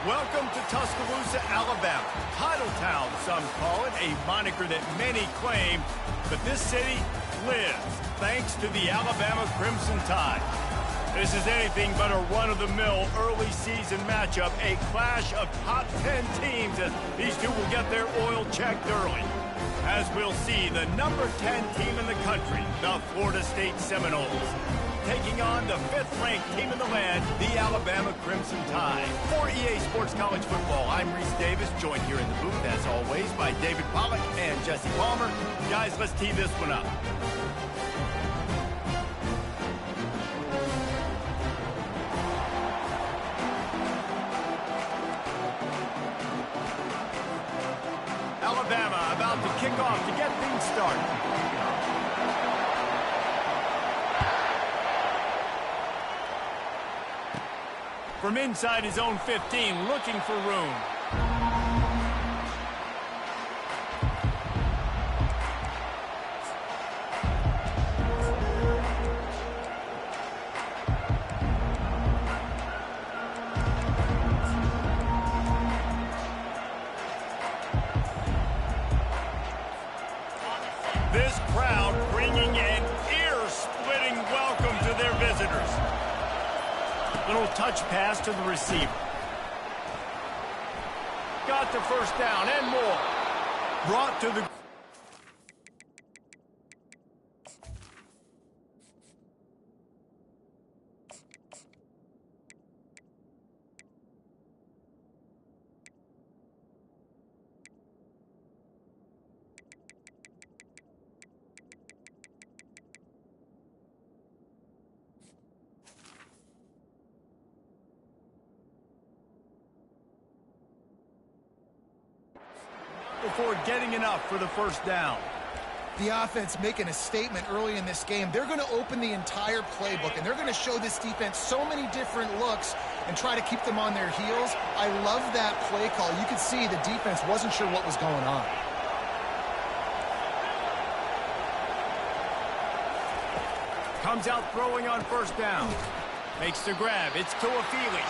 Welcome to Tuscaloosa, Alabama. Title Town, some call it, a moniker that many claim, but this city lives thanks to the Alabama Crimson Tide. This is anything but a run-of-the-mill early season matchup, a clash of top 10 teams as these two will get their oil checked early. As we'll see, the number 10 team in the country, the Florida State Seminoles, taking on the 5th-ranked team in the land, the Alabama Crimson Tide. For EA Sports College Football, I'm Reese Davis, joined here in the booth, as always, by David Pollack and Jesse Palmer. Guys, let's tee this one up. Alabama about to kick off to get things started. From inside his own 15, looking for room. This crowd bringing an ear-splitting welcome to their visitors. Little touch pass to the receiver. Got the first down and more. Brought to the... before getting enough for the first down. The offense making a statement early in this game. They're going to open the entire playbook, and they're going to show this defense so many different looks and try to keep them on their heels. I love that play call. You could see the defense wasn't sure what was going on. Comes out throwing on first down. Makes the grab. It's Tuafili.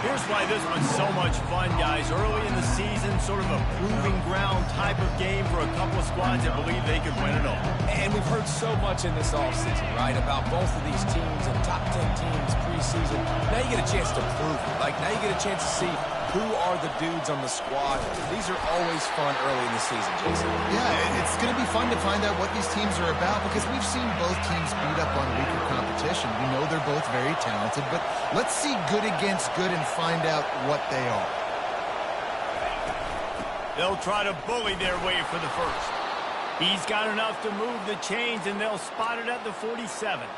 Here's why this one's so much fun, guys. Early in the season, sort of a proving ground type of game for a couple of squads that believe they could win it all. And we've heard so much in this offseason, right, about both of these teams and top 10 teams preseason. Now you get a chance to prove it. Like, now you get a chance to see who are the dudes on the squad. These are always fun early in the season, Jason. Yeah, it's going to be fun to find out what these teams are about because we've seen both teams beat up on weaker competition. We know they're both very talented, but let's see good against good and find out what they are. They'll try to bully their way for the first. He's got enough to move the chains, and they'll spot it at the 47.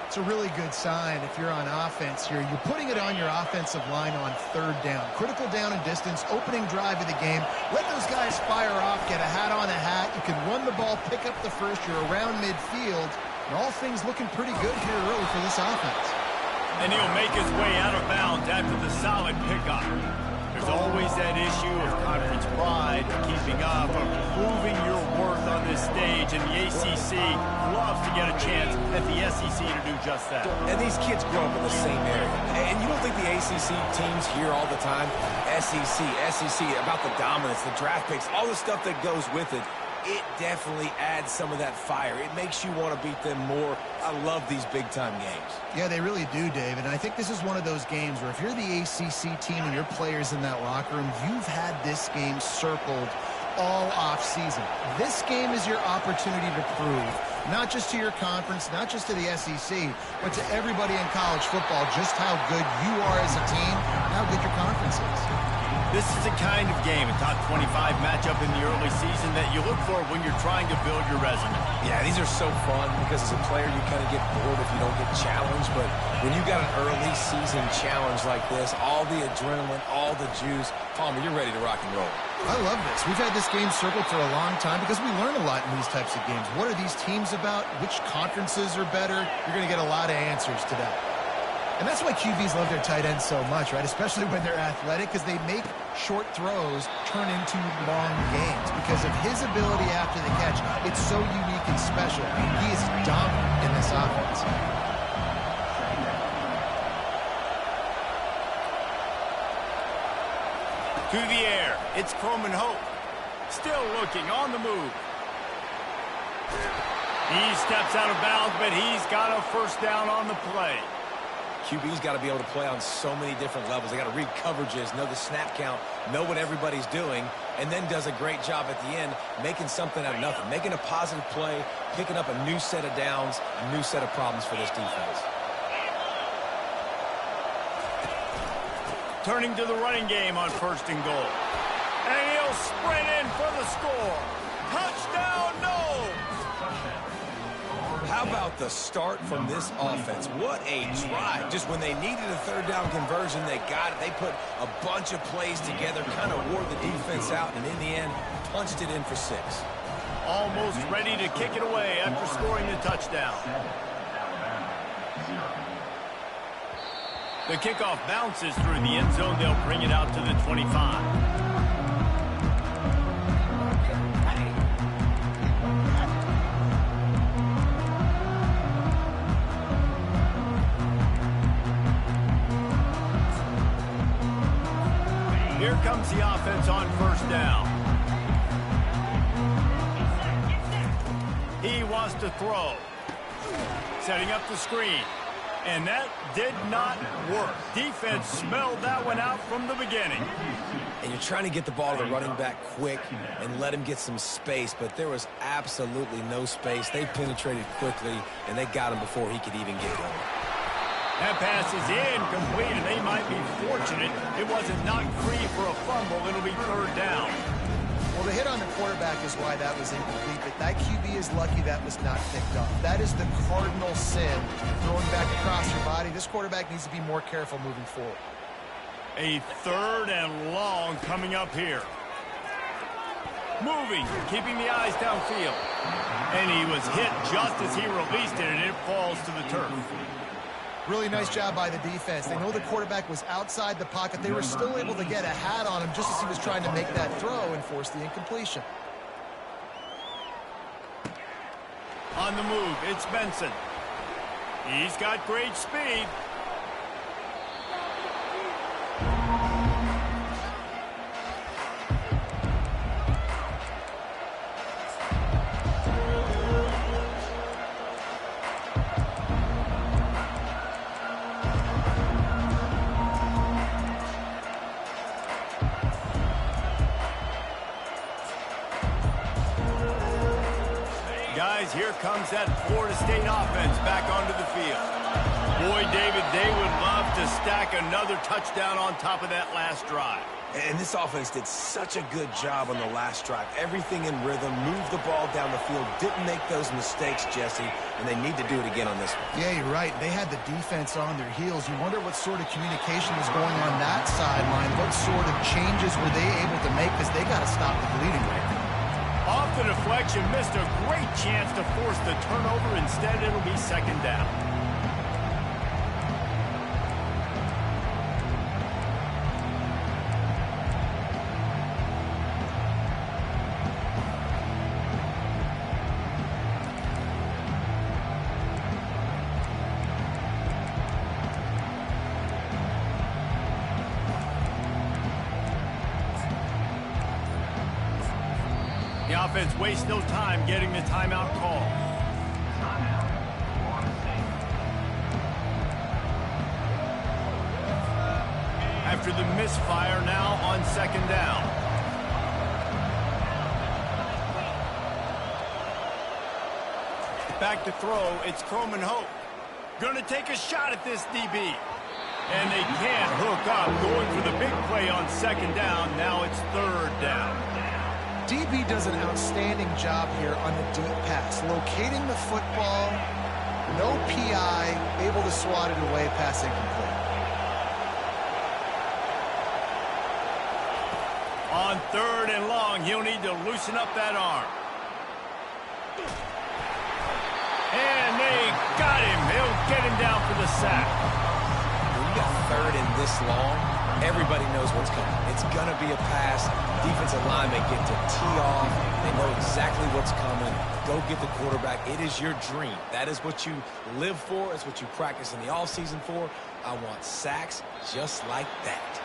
It's a really good sign if you're on offense here. You're putting it on your offensive line on third down. Critical down and distance, opening drive of the game. Let those guys fire off, get a hat on a hat. You can run the ball, pick up the first. You're around midfield. And all things looking pretty good here early for this offense. And he'll make his way out of bounds after the solid pickup. There's always that issue of conference pride, keeping up, of proving your worth on this stage, and the ACC loves to get a chance at the SEC to do just that. And these kids grow up in the same area. And you don't think the ACC teams hear all the time, SEC, about the dominance, the draft picks, all the stuff that goes with it. It definitely adds some of that fire. It makes you want to beat them more. I love these big-time games. Yeah, they really do, Dave. And I think this is one of those games where if you're the ACC team and your players in that locker room, you've had this game circled all off-season. This game is your opportunity to prove, not just to your conference, not just to the SEC, but to everybody in college football, just how good you are as a team and how good your conference is. This is the kind of game, a top 25 matchup in the early season that you look for when you're trying to build your resume. Yeah, these are so fun because as a player you kind of get bored if you don't get challenged, but when you got an early season challenge like this, all the adrenaline, all the juice, Palmer, you're ready to rock and roll. I love this. We've had this game circled for a long time because we learn a lot in these types of games. What are these teams about? Which conferences are better? You're going to get a lot of answers today. And that's why QBs love their tight ends so much, right? Especially when they're athletic, because they make short throws turn into long games. Because of his ability after the catch, it's so unique and special. He is dominant in this offense. To the air. It's Croman Hope. Still looking on the move. He steps out of bounds, but he's got a first down on the play. QB's got to be able to play on so many different levels. They got to read coverages, know the snap count, know what everybody's doing, and then does a great job at the end making something out of nothing, making a positive play, picking up a new set of downs, a new set of problems for this defense. Turning to the running game on 1st and goal. And he'll sprint in for the score. Touchdown, Knowles! How about the start from this offense? What a drive. Just when they needed a 3rd down conversion, they got it. They put a bunch of plays together, kind of wore the defense out, and in the end, punched it in for 6. Almost ready to kick it away after scoring the touchdown. The kickoff bounces through the end zone. They'll bring it out to the 25. Here comes the offense on 1st down. He wants to throw. Setting up the screen. And that did not work. Defense smelled that one out from the beginning. And you're trying to get the ball to the running back quick and let him get some space, but there was absolutely no space. They penetrated quickly, and they got him before he could even get going. That pass is incomplete, and they might be fortunate it wasn't knocked free for a fumble. It'll be 3rd down. Well, the hit on the quarterback is why that was incomplete, but that QB is lucky that was not picked up. That is the cardinal sin, throwing back across your body. This quarterback needs to be more careful moving forward. A 3rd and long coming up here. Moving, keeping the eyes downfield. And he was hit just as he released it, and it falls to the turf. Really nice job by the defense. They know the quarterback was outside the pocket. They were still able to get a hat on him just as he was trying to make that throw and force the incompletion. On the move, it's Benson. He's got great speed. Guys, here comes that Florida State offense back onto the field. Boy, David, they would love to stack another touchdown on top of that last drive. And this offense did such a good job on the last drive. Everything in rhythm, moved the ball down the field, didn't make those mistakes, Jesse, and they need to do it again on this one. Yeah, you're right. They had the defense on their heels. You wonder what sort of communication was going on that sideline. What sort of changes were they able to make, because they got to stop the bleeding right now. Off the deflection, missed a great chance to force the turnover. Instead, it'll be 2nd down. The offense wastes no time getting the timeout call. After the misfire, now on 2nd down. Back to throw, it's Croman Hope. Gonna take a shot at this DB. And they can't hook up, going for the big play on 2nd down. Now it's 3rd down. DB does an outstanding job here on the deep pass, locating the football, no PI, able to swat it away, pass incomplete. On 3rd and long, he'll need to loosen up that arm. And they got him. He'll get him down for the sack. When you got 3rd and this long, everybody knows what's coming. It's going to be a pass. Defensive linemen get to tee off. They know exactly what's coming. Go get the quarterback. It is your dream. That is what you live for. It's what you practice in the offseason for. I want sacks just like that.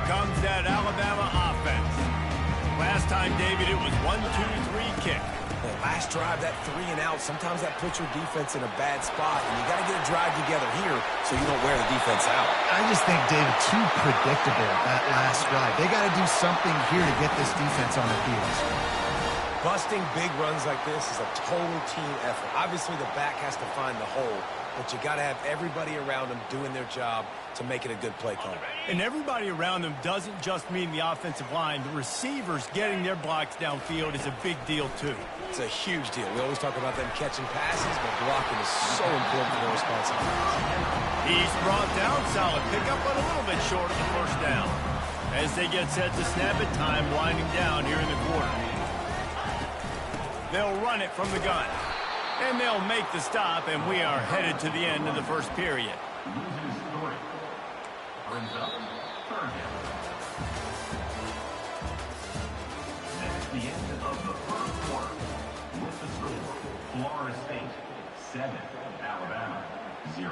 comes that Alabama offense. Last time, David, it was 1-2-3 kick. That last drive, that 3 and out, sometimes that puts your defense in a bad spot, and you got to get a drive together here so you don't wear the defense out. I just think, David, too predictable, that last drive. They got to do something here to get this defense on their heels. Busting big runs like this is a total team effort. Obviously, the back has to find the hole, but you got to have everybody around them doing their job to make it a good play call. And everybody around them doesn't just mean the offensive line. The receivers getting their blocks downfield is a big deal, too. It's a huge deal. We always talk about them catching passes, but blocking is so important for their responsibilities. He's brought down solid. Pick up but a little bit short of the first down. As they get set to snap it, time winding down here in the quarter. They'll run it from the gun. And they'll make the stop, and we are headed to the end of the first period. Brings up third down. That's the end of the first quarter. With the score, Florida State 7, Alabama 0.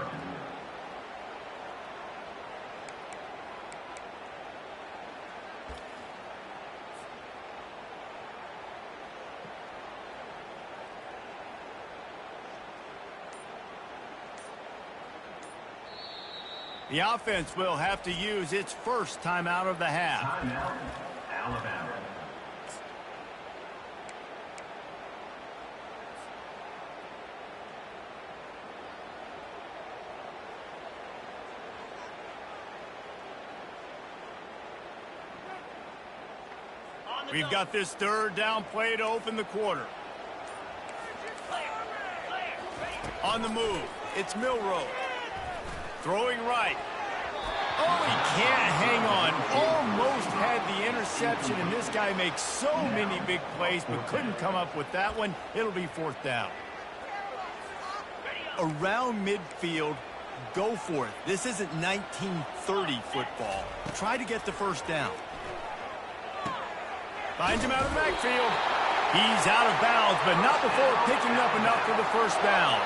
The offense will have to use its first timeout of the half. Timeout, Alabama. We've got this third down play to open the quarter. On the move, it's Milroe. Throwing right. Oh, he can't hang on. Almost had the interception, and this guy makes so many big plays, but couldn't come up with that one. It'll be fourth down. Around midfield, go for it. This isn't 1930 football. Try to get the first down. Finds him out of the backfield. He's out of bounds, but not before picking up enough for the first down.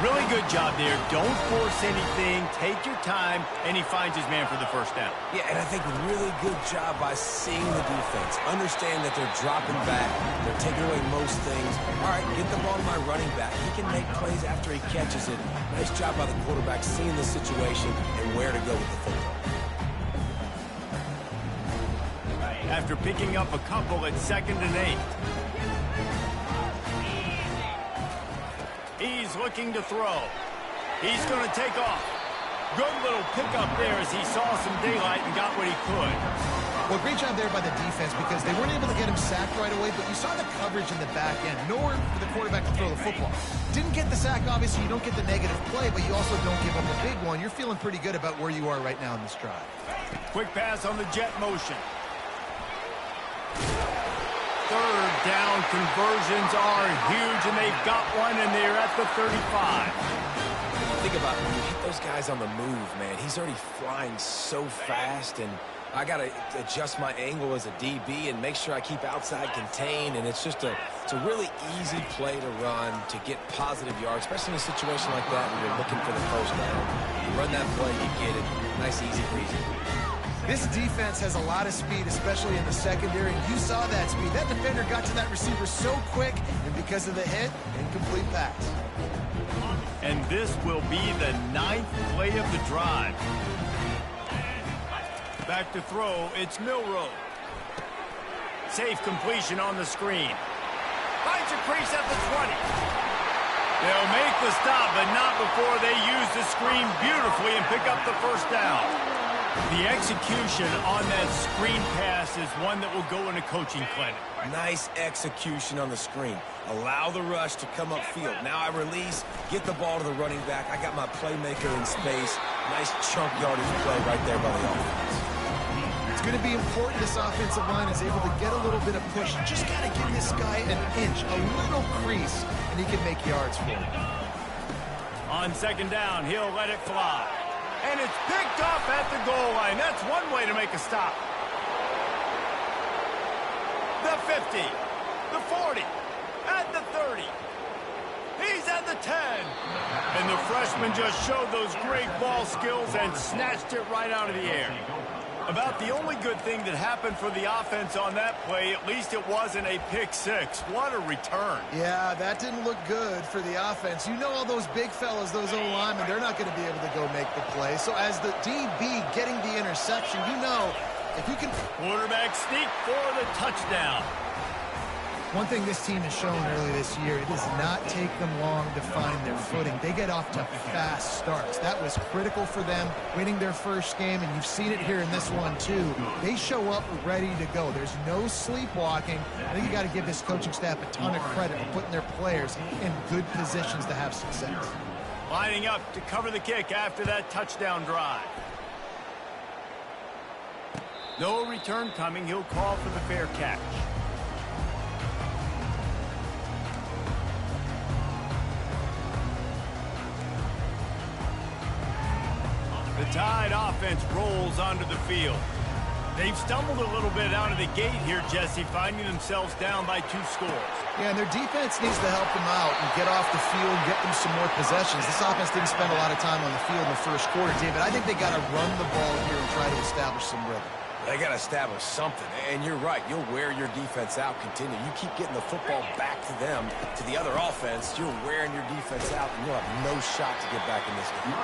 Really good job there. Don't force anything. Take your time, and he finds his man for the first down. Yeah, and I think really good job by seeing the defense. Understand that they're dropping back. They're taking away most things. All right, get the ball to my running back. He can make plays after he catches it. Nice job by the quarterback seeing the situation and where to go with the football. After picking up a couple at 2nd and 8. He's looking to throw. He's going to take off. Good little pickup there as he saw some daylight and got what he could. Well, great job there by the defense because they weren't able to get him sacked right away, but you saw the coverage in the back end. Nowhere for the quarterback to throw the football. Didn't get the sack, obviously. You don't get the negative play, but you also don't give up a big one. You're feeling pretty good about where you are right now in this drive. Quick pass on the jet motion. Third down conversions are huge, and they've got one, and they're at the 35. Think about when you hit those guys on the move, man. He's already flying so fast, and I got to adjust my angle as a DB and make sure I keep outside contained, and it's just it's a really easy play to run to get positive yards, especially in a situation like that when you're looking for the first down. You run that play, you get it. Nice, easy breezy. This defense has a lot of speed, especially in the secondary, and you saw that speed. That defender got to that receiver so quick, and because of the hit, incomplete pass. And this will be the 9th play of the drive. Back to throw, it's Milroe. Safe completion on the screen. Finds a crease at the 20. They'll make the stop, but not before they use the screen beautifully and pick up the first down. The execution on that screen pass is one that will go in a coaching clinic. Nice execution on the screen. Allow the rush to come upfield. Now I release, get the ball to the running back. I got my playmaker in space. Nice chunk yardage play right there by the offense. It's going to be important this offensive line is able to get a little bit of push. Just got to give this guy an inch, a little crease, and he can make yards for it. On 2nd down, he'll let it fly. And it's picked up at the goal line. That's one way to make a stop. The 50, the 40, at the 30. He's at the 10. And the freshman just showed those great ball skills and snatched it right out of the air. About the only good thing that happened for the offense on that play, at least it wasn't a pick six. What a return. Yeah, that didn't look good for the offense. You know all those big fellas, those O-linemen, they're not going to be able to go make the play. So as the DB getting the interception, you know, if you can... Quarterback sneak for the touchdown. One thing this team has shown early this year, it does not take them long to find their footing. They get off to fast starts. That was critical for them winning their first game, and you've seen it here in this one too. They show up ready to go. There's no sleepwalking. I think you got to give this coaching staff a ton of credit for putting their players in good positions to have success. Lining up to cover the kick after that touchdown drive. No return coming. He'll call for the fair catch. The Tide offense rolls onto the field. They've stumbled a little bit out of the gate here, Jesse, finding themselves down by 2 scores. Yeah, and their defense needs to help them out and get off the field, get them some more possessions. This offense didn't spend a lot of time on the field in the first quarter, David. I think they got to run the ball here and try to establish some rhythm. They got to establish something, and you're right. You'll wear your defense out, continue. You keep getting the football back to them, to the other offense, you're wearing your defense out, and you'll have no shot to get back in this game.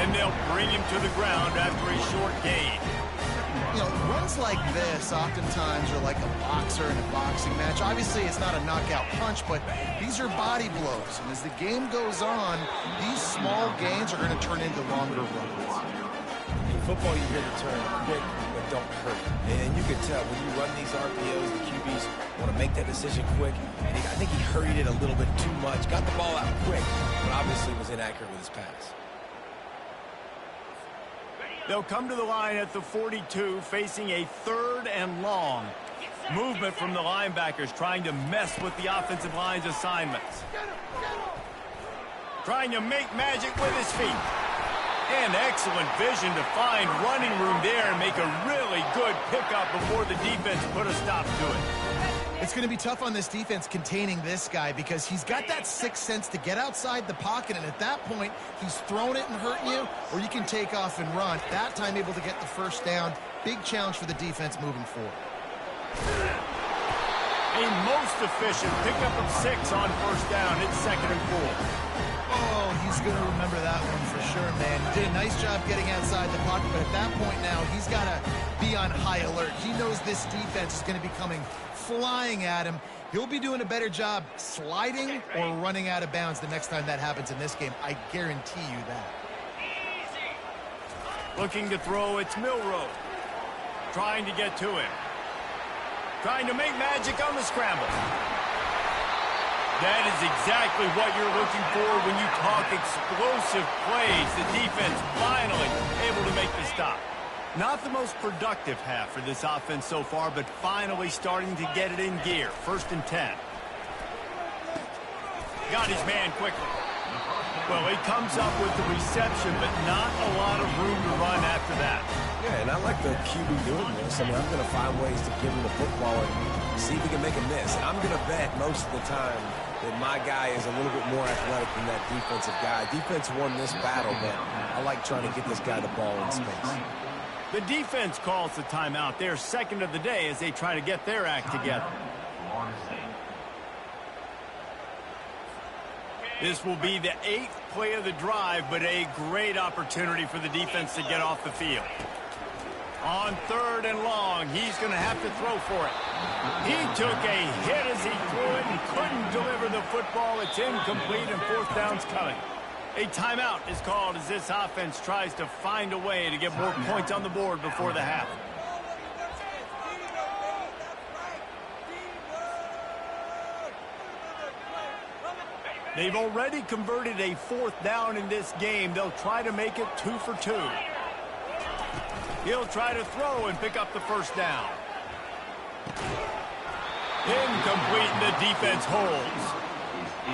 And they'll bring him to the ground after a short gain. You know, runs like this oftentimes are like a boxer in a boxing match. Obviously, it's not a knockout punch, but these are body blows. And as the game goes on, these small gains are going to turn into longer runs. In football, you hear the term quick, but don't hurt. And you can tell when you run these RPOs, the QBs want to make that decision quick. And I think he hurried it a little bit too much, got the ball out quick, but obviously was inaccurate with his pass. They'll come to the line at the 42, facing a 3rd and long. Movement from the linebackers, trying to mess with the offensive line's assignments. Trying to make magic with his feet. And excellent vision to find running room there and make a really good pickup before the defense put a stop to it. It's going to be tough on this defense containing this guy because he's got that sixth sense to get outside the pocket, and at that point, he's thrown it and hurt you, or you can take off and run. That time able to get the first down. Big challenge for the defense moving forward. A most efficient pickup of 6 on first down. It's 2nd and 4. Oh, he's going to remember that one for sure, man. He did a nice job getting outside the pocket, but at that point now, he's got to be on high alert. He knows this defense is going to be coming flying at him. He'll be doing a better job sliding or running out of bounds the next time that happens in this game. I guarantee you that. Looking to throw, it's Milroe. Trying to get to him. Trying to make magic on the scramble. That is exactly what you're looking for when you talk explosive plays. The defense finally able to make the stop. Not the most productive half for this offense so far, but finally starting to get it in gear. 1st and 10. Got his man quickly. Well, he comes up with the reception, but not a lot of room to run after that. Yeah, and I like the QB doing this. I mean, I'm going to find ways to give him the football and see if he can make a miss. And I'm going to bet most of the time that my guy is a little bit more athletic than that defensive guy. Defense won this battle, but I like trying to get this guy the ball in space. The defense calls the timeout. They're 2nd of the day as they try to get their act together. This will be the 8th play of the drive, but a great opportunity for the defense to get off the field. On 3rd and long, he's going to have to throw for it. He took a hit as he threw it and couldn't deliver the football. It's incomplete and 4th down's coming. A timeout is called as this offense tries to find a way to get more points on the board before the half. They've already converted a 4th down in this game. They'll try to make it 2 for 2. He'll try to throw and pick up the 1st down. Incomplete, and the defense holds.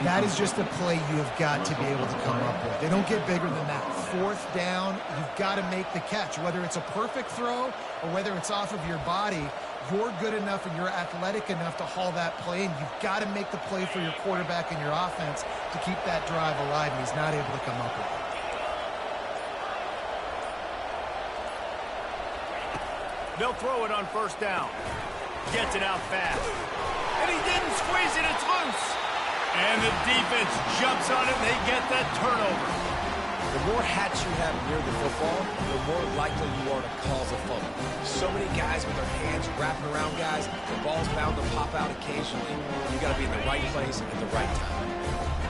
That is just a play you have got to be able to come up with. They don't get bigger than that. 4th down, you've got to make the catch. Whether it's a perfect throw or whether it's off of your body, you're good enough and you're athletic enough to haul that play, and you've got to make the play for your quarterback and your offense to keep that drive alive, and he's not able to come up with it. They'll throw it on first down. Gets it out fast. And he didn't squeeze it. It's loose. And the defense jumps on it, and they get that turnover. The more hats you have near the football, the more likely you are to cause a fumble. So many guys with their hands wrapping around guys, the ball's bound to pop out occasionally. You got to be in the right place at the right time.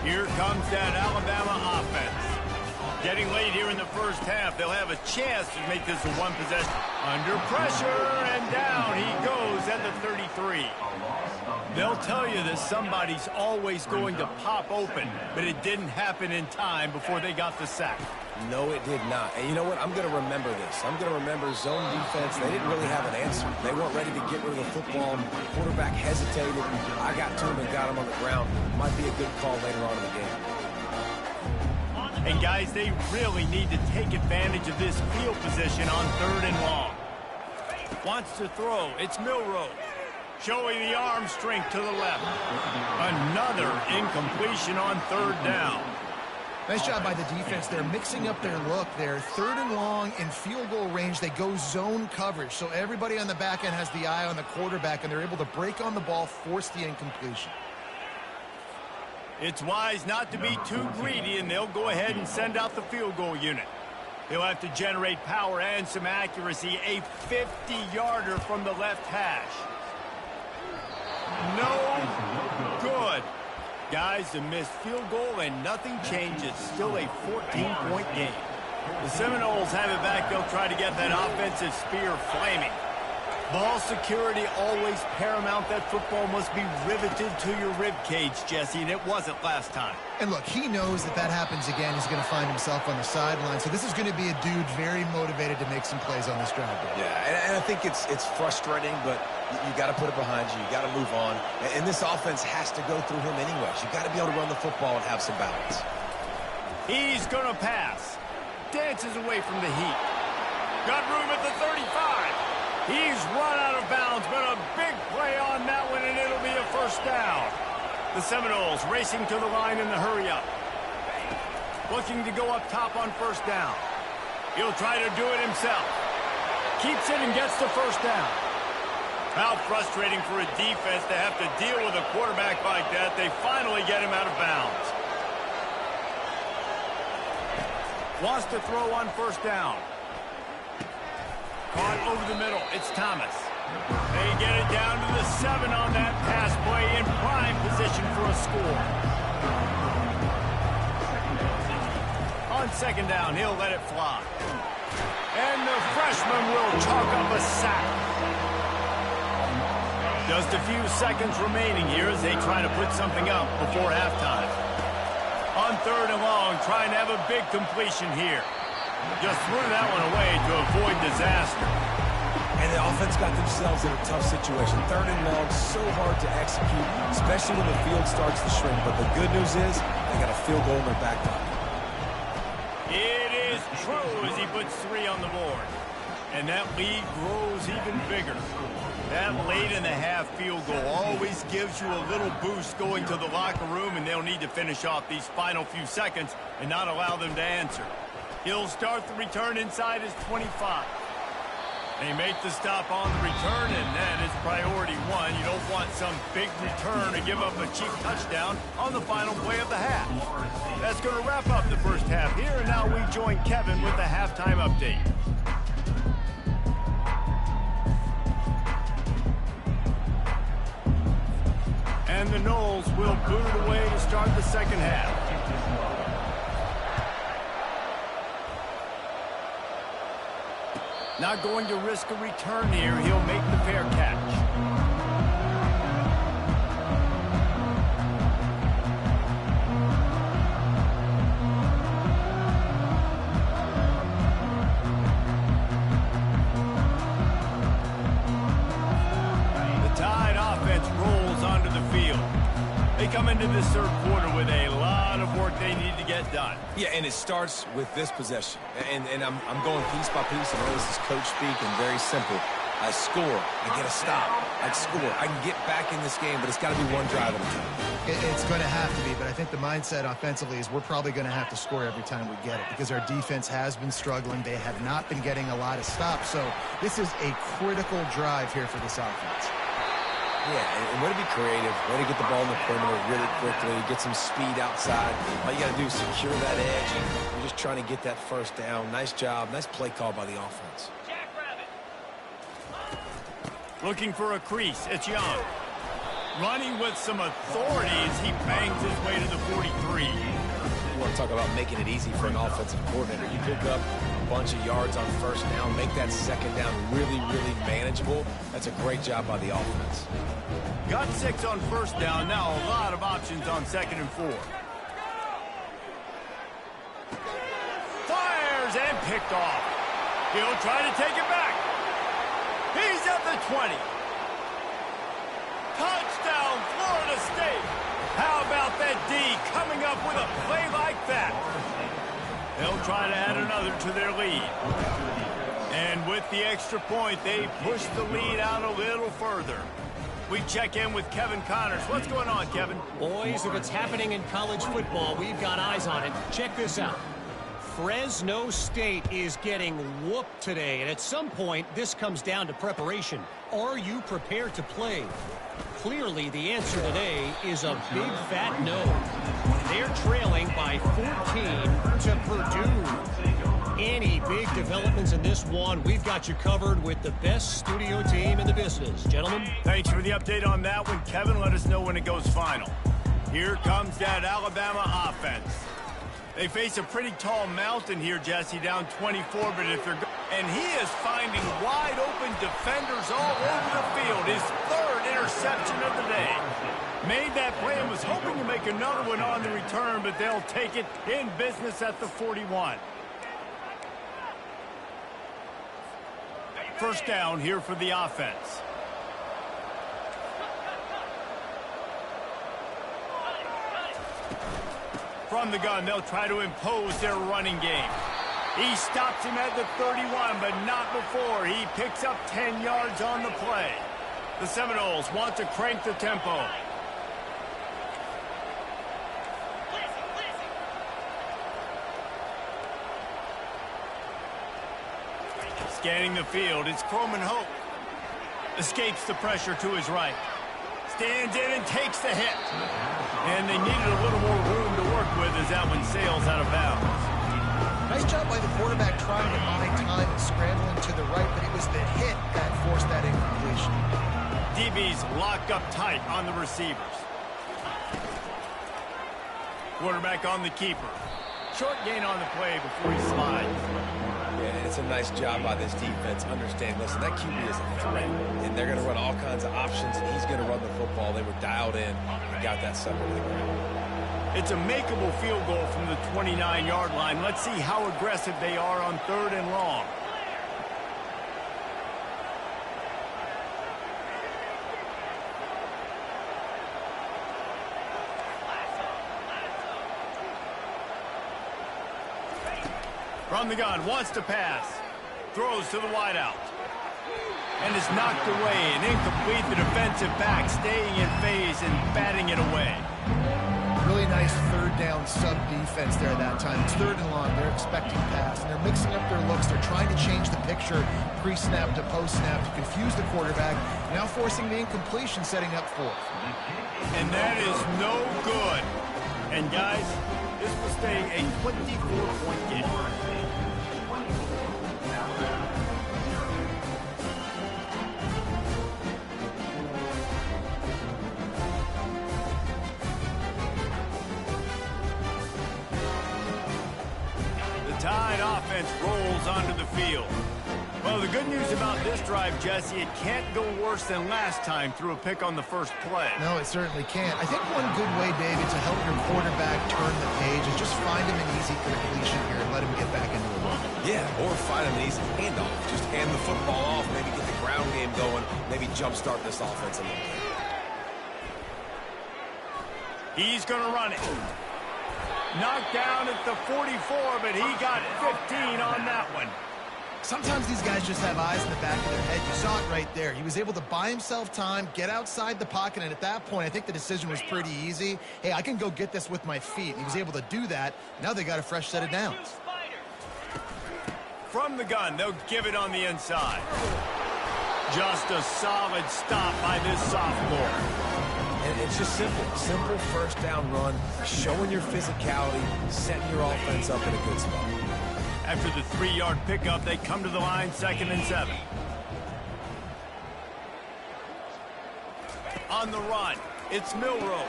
Here comes that Alabama offense. Getting late here in the first half, they'll have a chance to make this a one possession. Under pressure, and down he goes at the 33. They'll tell you that somebody's always going to pop open, but it didn't happen in time before they got the sack. No, it did not. And you know what? I'm going to remember this. I'm going to remember zone defense. They didn't really have an answer. They weren't ready to get rid of the football. Quarterback hesitated. I got to him and got him on the ground. Might be a good call later on in the game. And guys, they really need to take advantage of this field position on 3rd and long. Wants to throw. It's Milroe. Showing the arm strength to the left. Another incompletion on 3rd down. Nice job by the defense. They're mixing up their look. They're 3rd and long in field goal range. They go zone coverage. So everybody on the back end has the eye on the quarterback, and they're able to break on the ball, force the incompletion. It's wise not to be too greedy, and they'll go ahead and send out the field goal unit. They'll have to generate power and some accuracy. A 50-yarder from the left hash. No good. Guys, a missed field goal, and nothing changes. Still a 14-point game. The Seminoles have it back. They'll try to get that offensive spear flaming. Ball security always paramount. That football must be riveted to your rib cage, Jesse, and it wasn't last time. And look, he knows that happens again. He's going to find himself on the sideline. So this is going to be a dude very motivated to make some plays on this drive. Yeah, and I think it's frustrating, but you got to put it behind you. You got to move on. And this offense has to go through him anyways. You got to be able to run the football and have some balance. He's going to pass. Dances away from the heat. Got room at the 35. He's run out of bounds, but a big play on that one, and it'll be a first down. The Seminoles racing to the line in the hurry-up. Looking to go up top on first down. He'll try to do it himself. Keeps it and gets the first down. How frustrating for a defense to have to deal with a quarterback like that. They finally get him out of bounds. Wants to throw on first down. Caught over the middle. It's Thomas. They get it down to the 7 on that pass play in prime position for a score. On second down, he'll let it fly. And the freshman will chalk up a sack. Just a few seconds remaining here as they try to put something up before halftime. On 3rd and long, trying to have a big completion here. Just threw that one away to avoid disaster. And the offense got themselves in a tough situation. 3rd and long, so hard to execute, especially when the field starts to shrink. But the good news is they got a field goal in their back pocket. It is true as he puts 3 on the board. And that lead grows even bigger. That late in the half field goal always gives you a little boost going to the locker room, and they'll need to finish off these final few seconds and not allow them to answer. He'll start the return inside his 25. They make the stop on the return, and that is priority 1. You don't want some big return to give up a cheap touchdown on the final play of the half. That's going to wrap up the first half here, and now we join Kevin with the halftime update. And the Noles will boot it away to start the second half. Not going to risk a return here. He'll make the fair catch. The Tide offense rolls onto the field. They come into this 3rd quarter with a lot of work they need to get done. Yeah, and it starts with this possession. And I'm going piece by piece. I know this is coach speak and very simple. I score, I get a stop, I score, I can get back in this game, but it's got to be one drive at a time. It's going to have to be, but I think the mindset offensively is we're probably going to have to score every time we get it because our defense has been struggling. They have not been getting a lot of stops, so this is a critical drive here for this offense. Yeah, and way to be creative, way to get the ball in the perimeter really quickly, get some speed outside. All you got to do is secure that edge. You're just trying to get that first down. Nice job, nice play call by the offense. Looking for a crease, it's Young. Running with some authority as he bangs his way to the 43. You want to talk about making it easy for an offensive coordinator. You pick up a bunch of yards on first down, make that second down really, really manageable. That's a great job by the offense. Got 6 on first down, now a lot of options on 2nd and 4. Fires and picked off. He'll try to take it back. He's at the 20. Touchdown, Florida State. How about that D coming up with a play like that? They'll try to add another to their lead. And with the extra point, they push the lead out a little further. We check in with Kevin Connors. What's going on, Kevin? Boys, if it's happening in college football, we've got eyes on it. Check this out. Fresno State is getting whooped today, and at some point, this comes down to preparation. Are you prepared to play? Clearly, the answer today is a big fat no. They're trailing by 14 to Purdue. Any big developments in this one, we've got you covered with the best studio team in the business. Gentlemen. Thanks for the update on that one, Kevin. Let us know when it goes final. Here comes that Alabama offense. They face a pretty tall mountain here, Jesse, down 24, but if they're and he is finding wide open defenders all over the field. His 3rd interception of the day. Made that play and was hoping to make another one on the return, but they'll take it in business at the 41. First down here for the offense. From the gun, they'll try to impose their running game. He stops him at the 31, but not before. He picks up 10 yards on the play. The Seminoles want to crank the tempo. Scanning the field, it's Croman Hope. Escapes the pressure to his right. Stands in and takes the hit. And they needed a little more room to work with as that one sails out of bounds. Nice job by the quarterback trying to buy time and scrambling to the right, but it was the hit that forced that incompletion. DBs locked up tight on the receivers. Quarterback on the keeper. Short gain on the play before he slides. Yeah, it's a nice job by this defense. Understand, listen, that QB is a threat, and they're going to run all kinds of options, and he's going to run the football. They were dialed in and got that sucker to the ground. It's a makeable field goal from the 29-yard line. Let's see how aggressive they are on 3rd and long. From the gun, wants to pass. Throws to the wideout. And is knocked away and incomplete. The defensive back staying in phase and batting it away. Really nice 3rd down sub-defense there that time. It's 3rd and long. They're expecting pass, and they're mixing up their looks. They're trying to change the picture pre-snap to post-snap to confuse the quarterback, now forcing the incompletion, setting up 4th. And that is no good. And, guys, this will stay a 24-point game. Tide offense rolls onto the field. Well, the good news about this drive, Jesse, it can't go worse than last time through a pick on the first play. No, it certainly can't. I think one good way, David, to help your quarterback turn the page is just find him an easy completion here and let him get back into the run. Yeah, or find him an easy handoff. Just hand the football off, maybe get the ground game going, maybe jumpstart this offense a little bit. He's going to run it. Knocked down at the 44, but he got 15 on that one. Sometimes these guys just have eyes in the back of their head. You saw it right there. He was able to buy himself time, get outside the pocket, and at that point, I think the decision was pretty easy. Hey, I can go get this with my feet. He was able to do that. Now they got a fresh set of downs. From the gun, they'll give it on the inside. Just a solid stop by this sophomore. And it's just simple. Simple first down run, showing your physicality, setting your offense up in a good spot. After the 3-yard pickup, they come to the line, 2nd and 7. On the run, it's Milroe.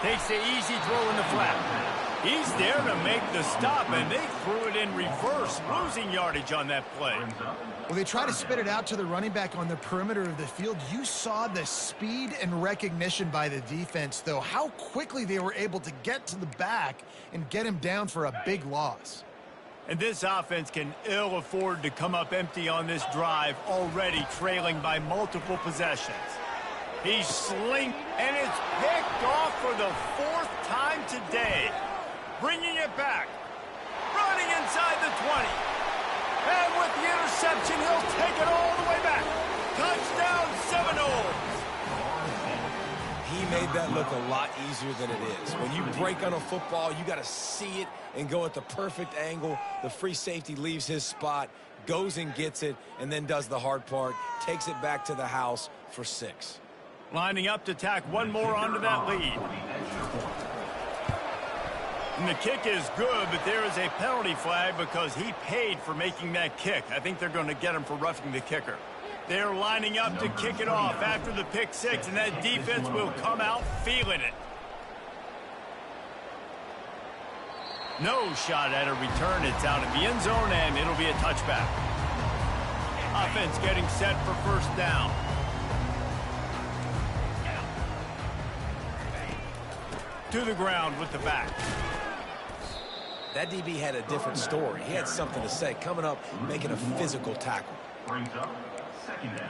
Takes the easy throw in the flat. He's there to make the stop, and they threw it in reverse, losing yardage on that play. Well, they try to spit it out to the running back on the perimeter of the field. You saw the speed and recognition by the defense, though, how quickly they were able to get to the back and get him down for a big loss. And this offense can ill afford to come up empty on this drive, already trailing by multiple possessions. He's slinked, and it's picked off for the 4th time today. Bringing it back. Running inside the 20. And with the interception, he'll take it all the way back. Touchdown, Seminoles. He made that look a lot easier than it is. When you break on a football, you got to see it and go at the perfect angle. The free safety leaves his spot, goes and gets it, and then does the hard part, takes it back to the house for 6. Lining up to tack one more onto that lead. And the kick is good, but there is a penalty flag because he paid for making that kick. I think they're going to get him for roughing the kicker. They're lining up to kick it off after the pick 6, and that defense will come out feeling it. No shot at a return. It's out of the end zone, and it'll be a touchback. Offense getting set for first down. To the ground with the back. That DB had a different story. He had something to say. Coming up, making a physical tackle. Brings up 2nd down.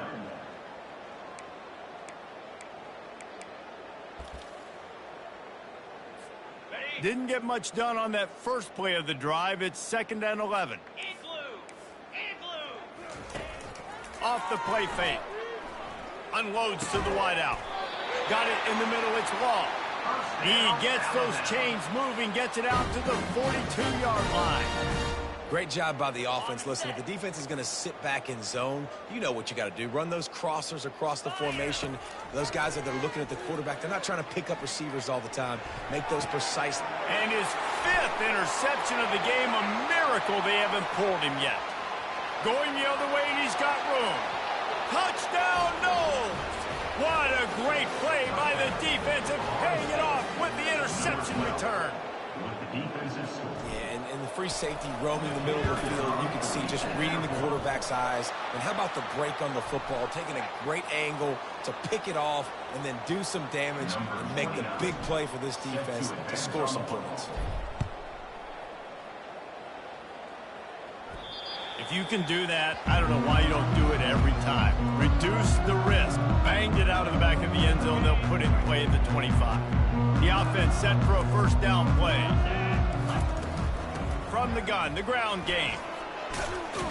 Didn't get much done on that first play of the drive. It's 2nd and 11. Off the play fake. Unloads to the wideout. Got it in the middle. It's Law. He gets those chains moving, gets it out to the 42-yard line. Great job by the offense. Listen, if the defense is going to sit back in zone, you know what you got to do. Run those crossers across the formation. Those guys that are looking at the quarterback, they're not trying to pick up receivers all the time. Make those precise. And his 5th interception of the game, a miracle they haven't pulled him yet. Going the other way, and he's got room. Touchdown, Knowles! What a great play by the defense and paying it off with the interception return. With the defensive score. Yeah, and the free safety roaming the middle of the field, you can see just reading the quarterback's eyes. And how about the break on the football, taking a great angle to pick it off and then do some damage and make the big play for this defense to score some points. If you can do that, I don't know why you don't do it every time. Reduce the risk. Banged it out of the back of the end zone. They'll put it in play at the 25. The offense set for a first down play. From the gun, the ground game.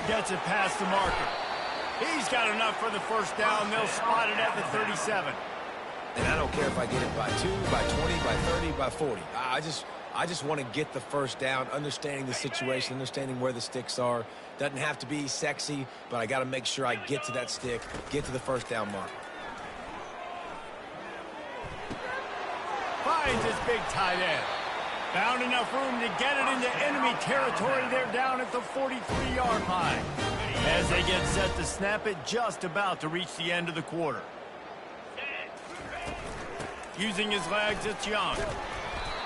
Gets it past the marker. He's got enough for the first down. They'll spot it at the 37. And I don't care if I get it by 2, by 20, by 30, by 40. I just want to get the first down, understanding the situation, understanding where the sticks are. Doesn't have to be sexy, but I got to make sure I get to that stick, get to the first down mark. Finds his big tight end. Found enough room to get it into enemy territory. They're down at the 43-yard line. As they get set to snap it, just about to reach the end of the quarter. Using his legs, it's Young.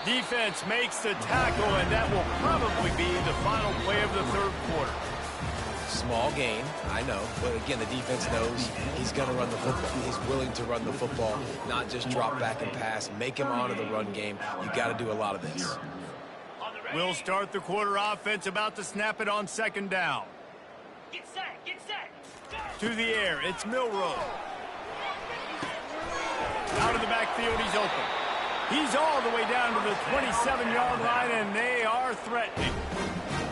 Defense makes the tackle, and that will probably be the final play of the third quarter. Small gain, I know, but again, the defense knows he's going to run the football. He's willing to run the football, not just drop back and pass, make him onto the run game. You got to do a lot of this. We'll start the quarter. Offense about to snap it on 2nd down. Get set. To the air, it's Milroe. Out of the backfield, he's open. He's all the way down to the 27-yard line, and they are threatening.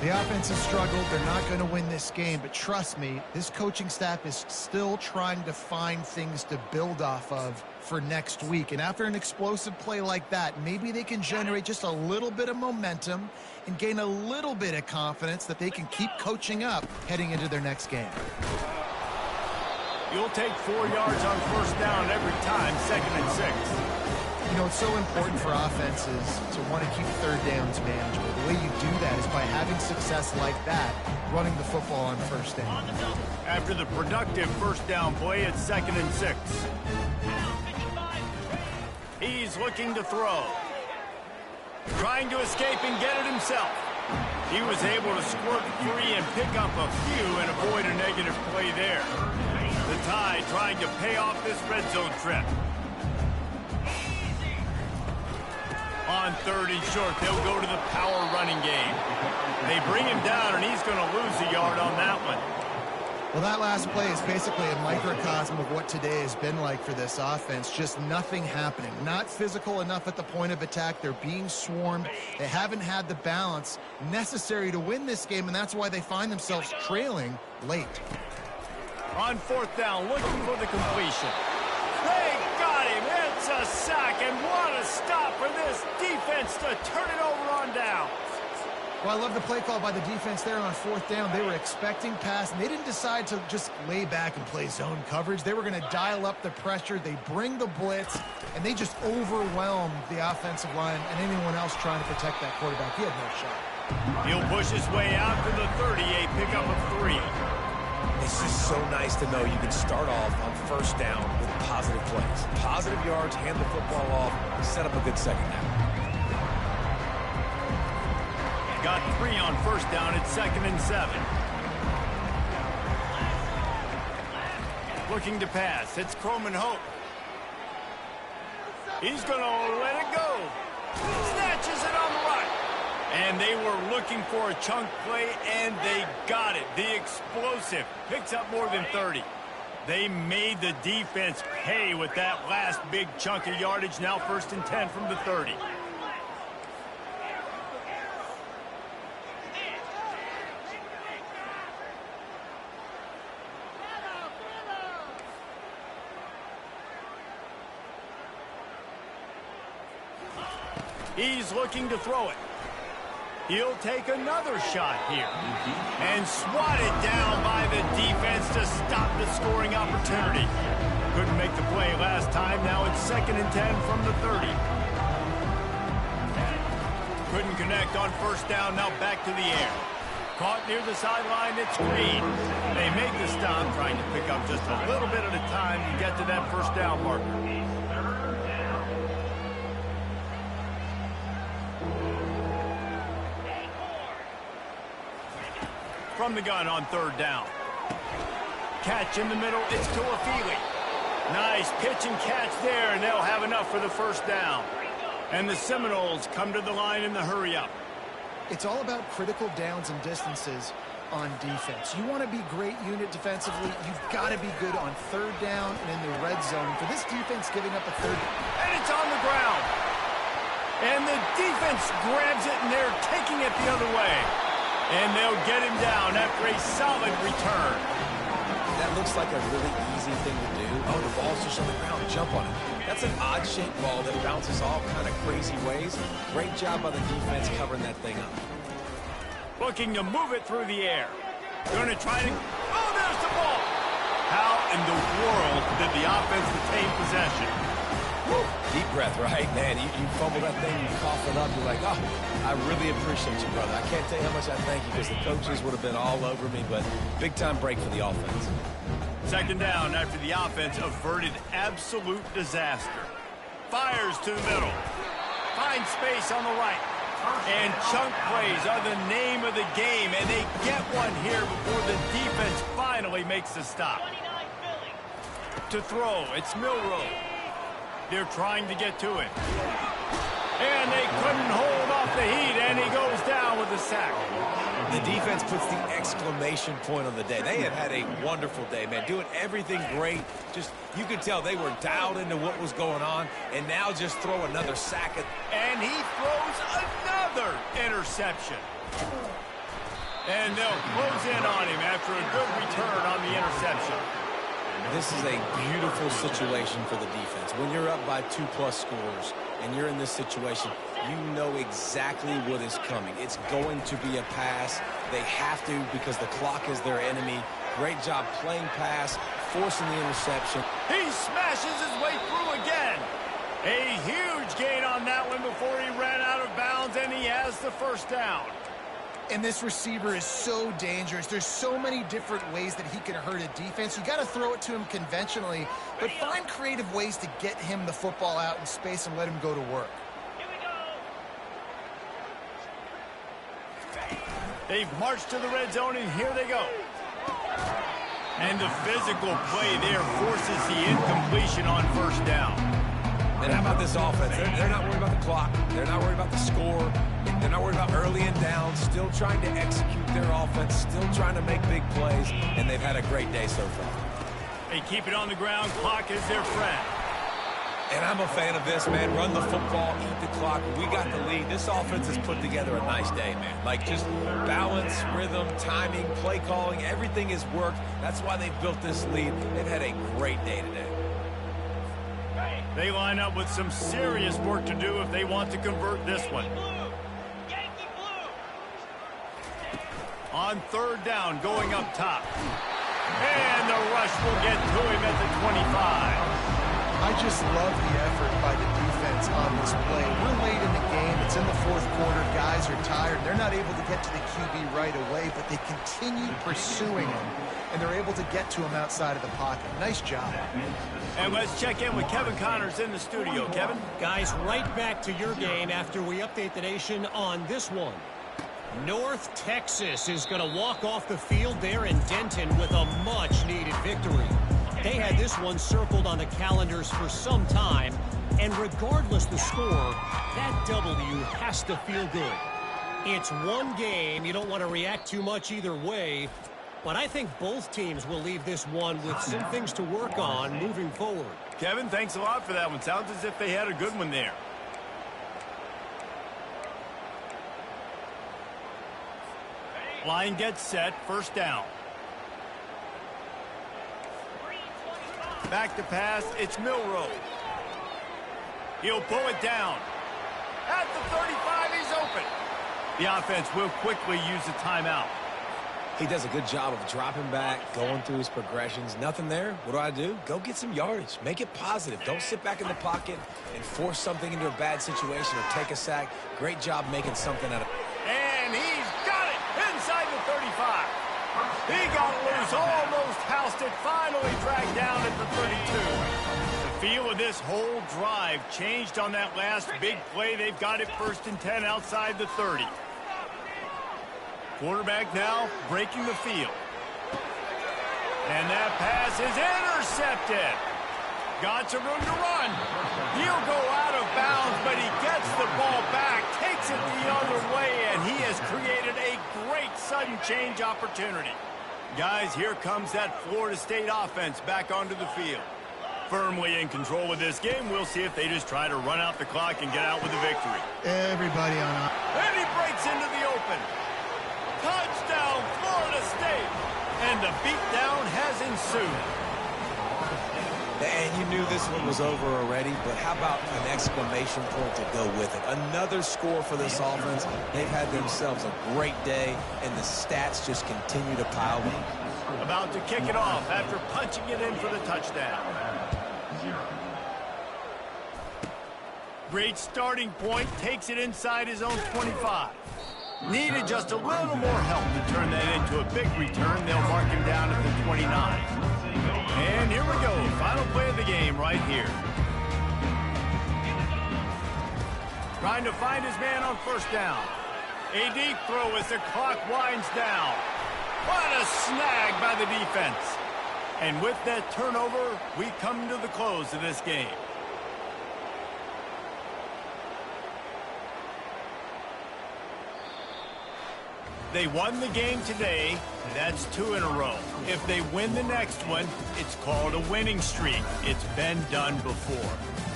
The offense has struggled. They're not going to win this game, but trust me, this coaching staff is still trying to find things to build off of for next week. And after an explosive play like that, maybe they can generate just a little bit of momentum and gain a little bit of confidence that they can keep coaching up heading into their next game. You'll take 4 yards on first down every time, 2nd and 6. You know, it's so important for offenses to want to keep third downs manageable. The way you do that is by having success like that, running the football on first down. After the productive first down play, it's 2nd and 6. He's looking to throw. Trying to escape and get it himself. He was able to squirt free and pick up a few and avoid a negative play there. The Tide trying to pay off this red zone trip. On 3rd and short, they'll go to the power running game. They bring him down, and he's going to lose a yard on that one. Well, that last play is basically a microcosm of what today has been like for this offense. Just nothing happening. Not physical enough at the point of attack. They're being swarmed. They haven't had the balance necessary to win this game, and that's why they find themselves trailing late. On 4th down, looking for the completion. They got him. It's a sack, and what a stop for this defense to turn it over on down. Well, I love the play call by the defense there on 4th down. They were expecting pass, and they didn't decide to just lay back and play zone coverage. They were going to dial up the pressure. They bring the blitz, and they just overwhelmed the offensive line and anyone else trying to protect that quarterback. He had no shot. He'll push his way out to the 30, a pickup of 3. It's just so nice to know you can start off on first down with positive plays. Positive yards, hand the football off, set up a good second down. Got 3 on first down at 2nd and 7. Looking to pass. It's Croman Hope. He's going to let it go. Snatches it on the right. And they were looking for a chunk play, and they got it. The explosive picks up more than 30. They made the defense pay with that last big chunk of yardage. Now 1st and 10 from the 30. He's looking to throw it. He'll take another shot here. And swatted down by the defense to stop the scoring opportunity. Couldn't make the play last time. Now it's 2nd and 10 from the 30. Couldn't connect on first down. Now back to the air. Caught near the sideline. It's Green. They make the stop, trying to pick up just a little bit at a time to get to that first down marker. From the gun on 3rd down. Catch in the middle. It's Tuafili. Nice pitch and catch there, and they'll have enough for the first down. And the Seminoles come to the line in the hurry-up. It's all about critical downs and distances on defense. You want to be great unit defensively, you've got to be good on 3rd down and in the red zone. For this defense giving up a 3rd down. And it's on the ground. And the defense grabs it, and they're taking it the other way. And they'll get him down after a solid return. That looks like a really easy thing to do. Oh, the ball's just on the ground. Jump on it. That's an odd-shaped ball that bounces all kind of crazy ways. Great job by the defense covering that thing up. Looking to move it through the air. Going to try to... Oh, there's the ball! How in the world did the offense retain possession? Woo. Deep breath, right? Man, you fumble that thing, you cough it up, you're like, oh, I really appreciate you, brother. I can't tell you how much I thank you because the coaches would have been all over me, but big-time break for the offense. 2nd down after the offense averted absolute disaster. Fires to the middle. Finds space on the right. And chunk plays are the name of the game, and they get one here before the defense finally makes the stop. To throw, it's Milroe. They're trying to get to it. And they couldn't hold off the heat, and he goes down with a sack. The defense puts the exclamation point on the day. They had a wonderful day, man, doing everything great. Just, you could tell they were dialed into what was going on, and now just throw another sack. And he throws another interception. And they'll close in on him after a good return on the interception. This is a beautiful situation for the defense. When you're up by 2+ scores and you're in this situation, you know exactly what is coming. It's going to be a pass. They have to because the clock is their enemy. Great job playing pass, forcing the interception. He smashes his way through again. A huge gain on that one before he ran out of bounds, and he has the first down. And this receiver is so dangerous. There's so many different ways that he can hurt a defense. You got to throw it to him conventionally, but find creative ways to get him the football out in space and let him go to work. Here we go. They've marched to the red zone, and here they go. And the physical play there forces the incompletion on first down. And how about this offense? They're not worried about the clock. They're not worried about the score. They're not worried about early and down. Still trying to execute their offense. Still trying to make big plays. And they've had a great day so far. They keep it on the ground. Clock is their friend. And I'm a fan of this, man. Run the football, eat the clock. We got the lead. This offense has put together a nice day, man. Like just balance, rhythm, timing, play calling. Everything has worked. That's why they've built this lead. They've had a great day today. They line up with some serious work to do if they want to convert this one. Yankee blue. On third down, going up top. And the rush will get to him at the 25. I just love the effort by the defense on this play. We're late in the game. It's in the fourth quarter. Guys are tired. They're not able to get to the QB right away, but they continue pursuing him, and they're able to get to him outside of the pocket. Nice job. And let's check in with Kevin Connors in the studio. Kevin? Guys, right back to your game after we update the nation on this one. North Texas is going to walk off the field there in Denton with a much-needed victory. They had this one circled on the calendars for some time, and regardless the score, that W has to feel good. It's one game. You don't want to react too much either way, but I think both teams will leave this one with some things to work on moving forward. Kevin, thanks a lot for that one. Sounds as if they had a good one there. Line gets set, first down. Back to pass, it's Milroe. He'll pull it down. At the 35, he's open. The offense will quickly use a timeout. He does a good job of dropping back, going through his progressions. Nothing there. What do? Go get some yardage. Make it positive. Don't sit back in the pocket and force something into a bad situation or take a sack. Great job making something out of it. And he's got it inside the 35. He got loose, almost housed it, finally dragged down at the 32. The feel of this whole drive changed on that last big play. They've got it 1st and 10 outside the 30. Quarterback now breaking the field. And that pass is intercepted. Got some room to run. He'll go out of bounds, but he gets the ball back, takes it the other way, and he has created a great sudden change opportunity. Guys, here comes that Florida State offense back onto the field. Firmly in control of this game. We'll see if they just try to run out the clock and get out with a victory. Everybody on up. And he breaks into the open. Touchdown, Florida State. And the beatdown has ensued. And you knew this one was over already, but how about an exclamation point to go with it? Another score for this offense. They've had themselves a great day, and the stats just continue to pile in. About to kick it off after punching it in for the touchdown. Great starting point, takes it inside his own 25. Needed just a little more help to turn that into a big return. They'll mark him down at the 29. And here we go, final play of the game right here. Trying to find his man on first down. A deep throw as the clock winds down. What a snag by the defense. And with that turnover, we come to the close of this game. They won the game today. That's 2 in a row. If they win the next one, it's called a winning streak. It's been done before.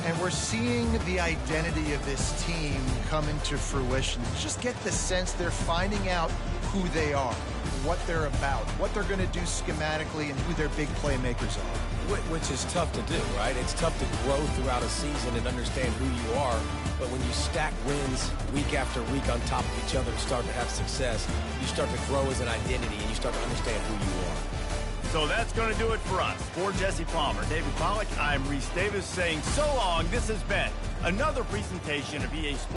And we're seeing the identity of this team come into fruition. Just get the sense they're finding out who they are, what they're about, what they're going to do schematically, and who their big playmakers are. Which is tough to do, right? It's tough to grow throughout a season and understand who you are. But when you stack wins week after week on top of each other and start to have success, you start to grow as an identity and you start to understand who you are. So that's going to do it for us. For Jesse Palmer, David Pollack, I'm Reese Davis saying so long. This has been another presentation of EA Sports.